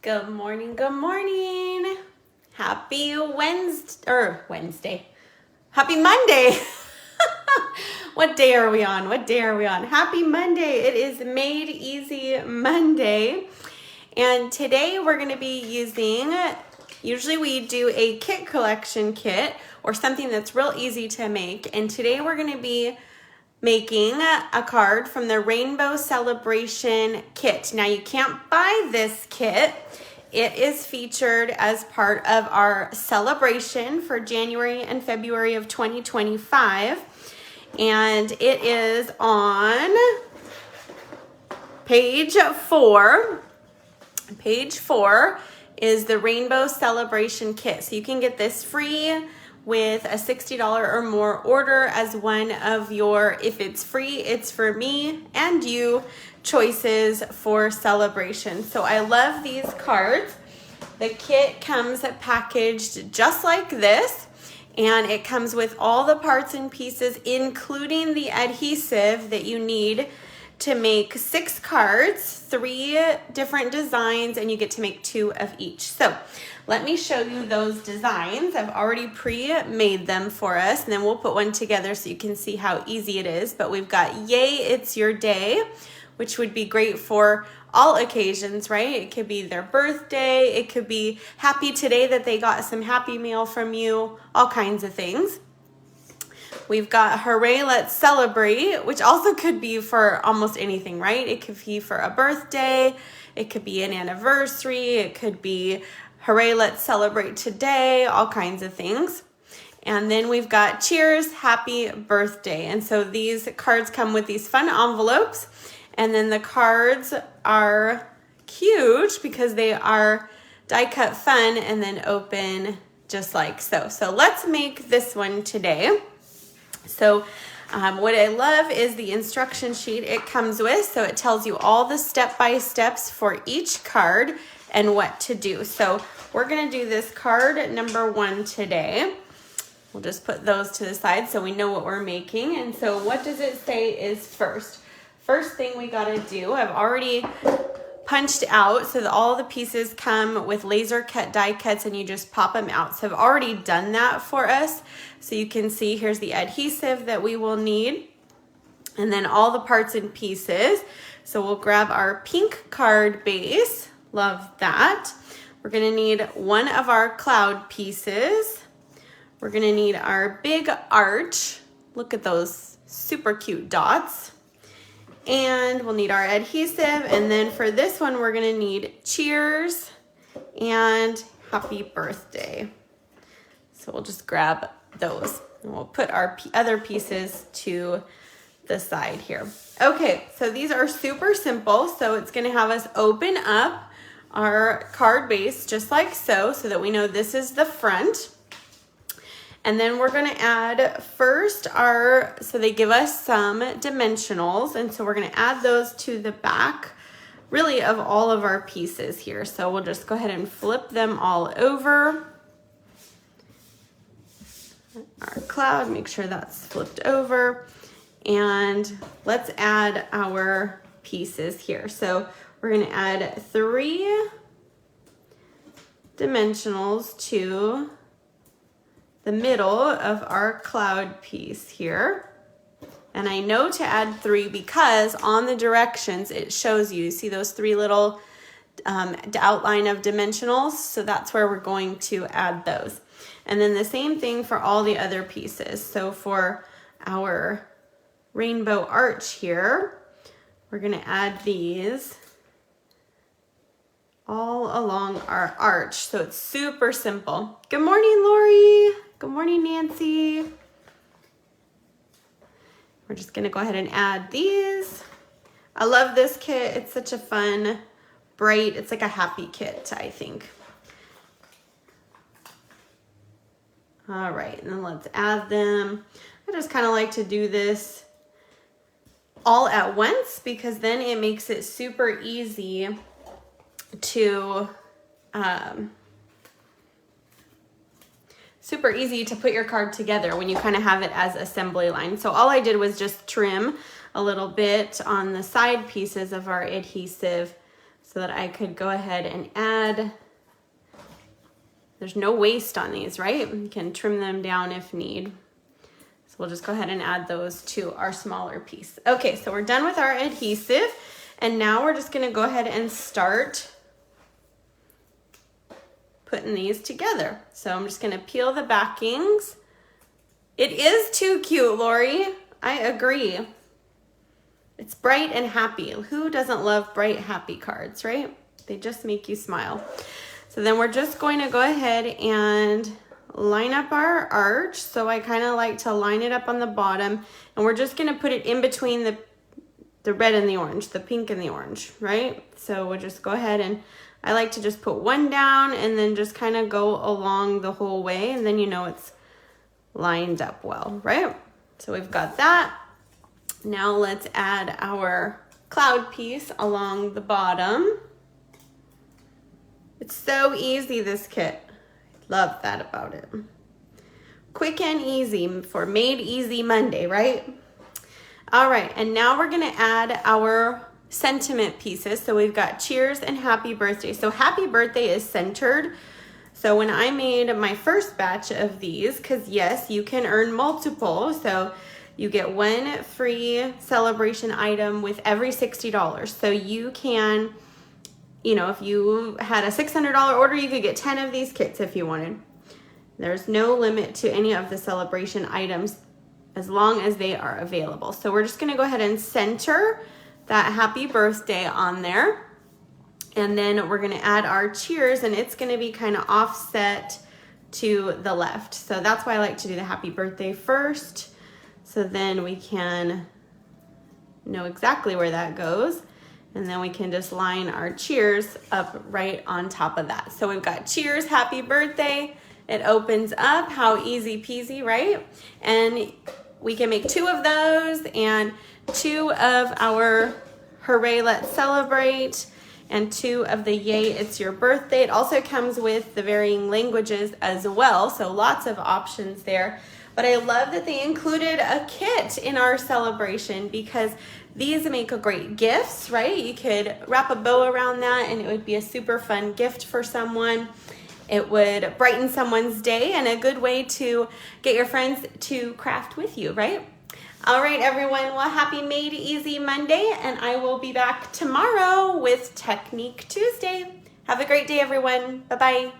Good morning, good morning. Happy Wednesday. Happy Monday. What day are we on? Happy Monday. It is Made Easy Monday. And today we're going to be using, usually we do a kit collection kit or something that's real easy to make. And today we're going to be making a card from the Rainbow Celebration kit. Now you can't buy this kit. It is featured as part of our celebration for January and February of 2025. And it is on page 4. Page 4 is the Rainbow Celebration kit. So you can get this free with a $60 or more order as one of your, if it's free, it's for me and you choices for celebration. So I love these cards. The kit comes packaged just like this, and it comes with all the parts and pieces, including the adhesive that you need to make 6 cards, 3 different designs, and you get to make 2 of each. So let me show you those designs. I've already pre-made them for us, and then we'll put one together so you can see how easy it is. But we've got Yay, It's Your Day, which would be great for all occasions, right? It could be their birthday, it could be happy today that they got some happy mail from you, all kinds of things. We've got Hooray, Let's Celebrate, which also could be for almost anything, right? It could be for a birthday, it could be an anniversary, it could be Hooray, Let's Celebrate Today, all kinds of things. And then we've got Cheers, Happy Birthday. And so these cards come with these fun envelopes, and then the cards are cute because they are die cut fun and then open just like so. So let's make this one today. So what I love is the instruction sheet it comes with. So it tells you all the step-by-steps for each card and what to do. So we're going to do this card number 1 today. We'll just put those to the side so we know what we're making. And so what does it say is first? First thing we got to do, I've already punched out so that all the pieces come with laser cut die cuts and you just pop them out. So I've already done that for us. So you can see here's the adhesive that we will need and then all the parts and pieces. So we'll grab our pink card base. Love that. We're going to need one of our cloud pieces. We're going to need our big arch. Look at those super cute dots. And we'll need our adhesive. And then for this one, we're going to need Cheers and Happy Birthday. So we'll just grab those. And we'll put our other pieces to the side here. Okay, so these are super simple. So it's going to have us open up our card base just like so that we know this is the front. And then we're going to add first so they give us some dimensionals, and so we're going to add those to the back really of all of our pieces here. So we'll just go ahead and flip them all over. Our cloud, make sure that's flipped over, and let's add our pieces here. So we're going to add 3 dimensionals to the middle of our cloud piece here. And I know to add 3 because on the directions it shows you see those 3 little outline of dimensionals. So that's where we're going to add those. And then the same thing for all the other pieces. So for our rainbow arch here, we're going to add these all along our arch. So it's super simple. Good morning, Lori. Good morning, Nancy. We're just going to go ahead and add these. I love this kit. It's such a fun, bright, it's like a happy kit, I think. All right, and then let's add them. I just kind of like to do this all at once because then it makes it super easy to put your card together when you kind of have it as assembly line. So all I did was just trim a little bit on the side pieces of our adhesive so that I could go ahead and add. There's no waste on these, right? You can trim them down if need. So we'll just go ahead and add those to our smaller piece. Okay, so we're done with our adhesive, and now we're just gonna go ahead and start putting these together. So I'm just gonna peel the backings. It is too cute, Lori. I agree. It's bright and happy. Who doesn't love bright, happy cards, right? They just make you smile. So then we're just going to go ahead and line up our arch. So I kind of like to line it up on the bottom, and we're just gonna put it in between the red and the orange, the pink and the orange, right? So we'll just go ahead, and I like to just put one down and then just kind of go along the whole way, and then you know it's lined up well, right? So we've got that. Now let's add our cloud piece along the bottom. It's so easy, this kit. Love that about it. Quick and easy for Made Easy Monday, right? All right, and now we're gonna add our sentiment pieces. So we've got cheers and happy birthday. So happy birthday is centered. So when I made my first batch of these, because yes, you can earn multiple. So you get one free celebration item with every $60. So you can, you know, if you had a $600 order, you could get 10 of these kits if you wanted. There's no limit to any of the celebration items as long as they are available. So we're just gonna go ahead and center that happy birthday on there. And then we're gonna add our cheers, and it's gonna be kind of offset to the left. So that's why I like to do the happy birthday first. So then we can know exactly where that goes. And then we can just line our cheers up right on top of that. So we've got cheers, happy birthday. It opens up, how easy peasy, right? And we can make 2 of those and 2 of our hooray, let's celebrate, and 2 of the yay, it's your birthday. It also comes with the varying languages as well, so lots of options there. But I love that they included a kit in our celebration because these make a great gifts, right? You could wrap a bow around that and it would be a super fun gift for someone. It would brighten someone's day and a good way to get your friends to craft with you, right? All right, everyone. Well, happy Made Easy Monday, and I will be back tomorrow with Technique Tuesday. Have a great day, everyone. Bye-bye.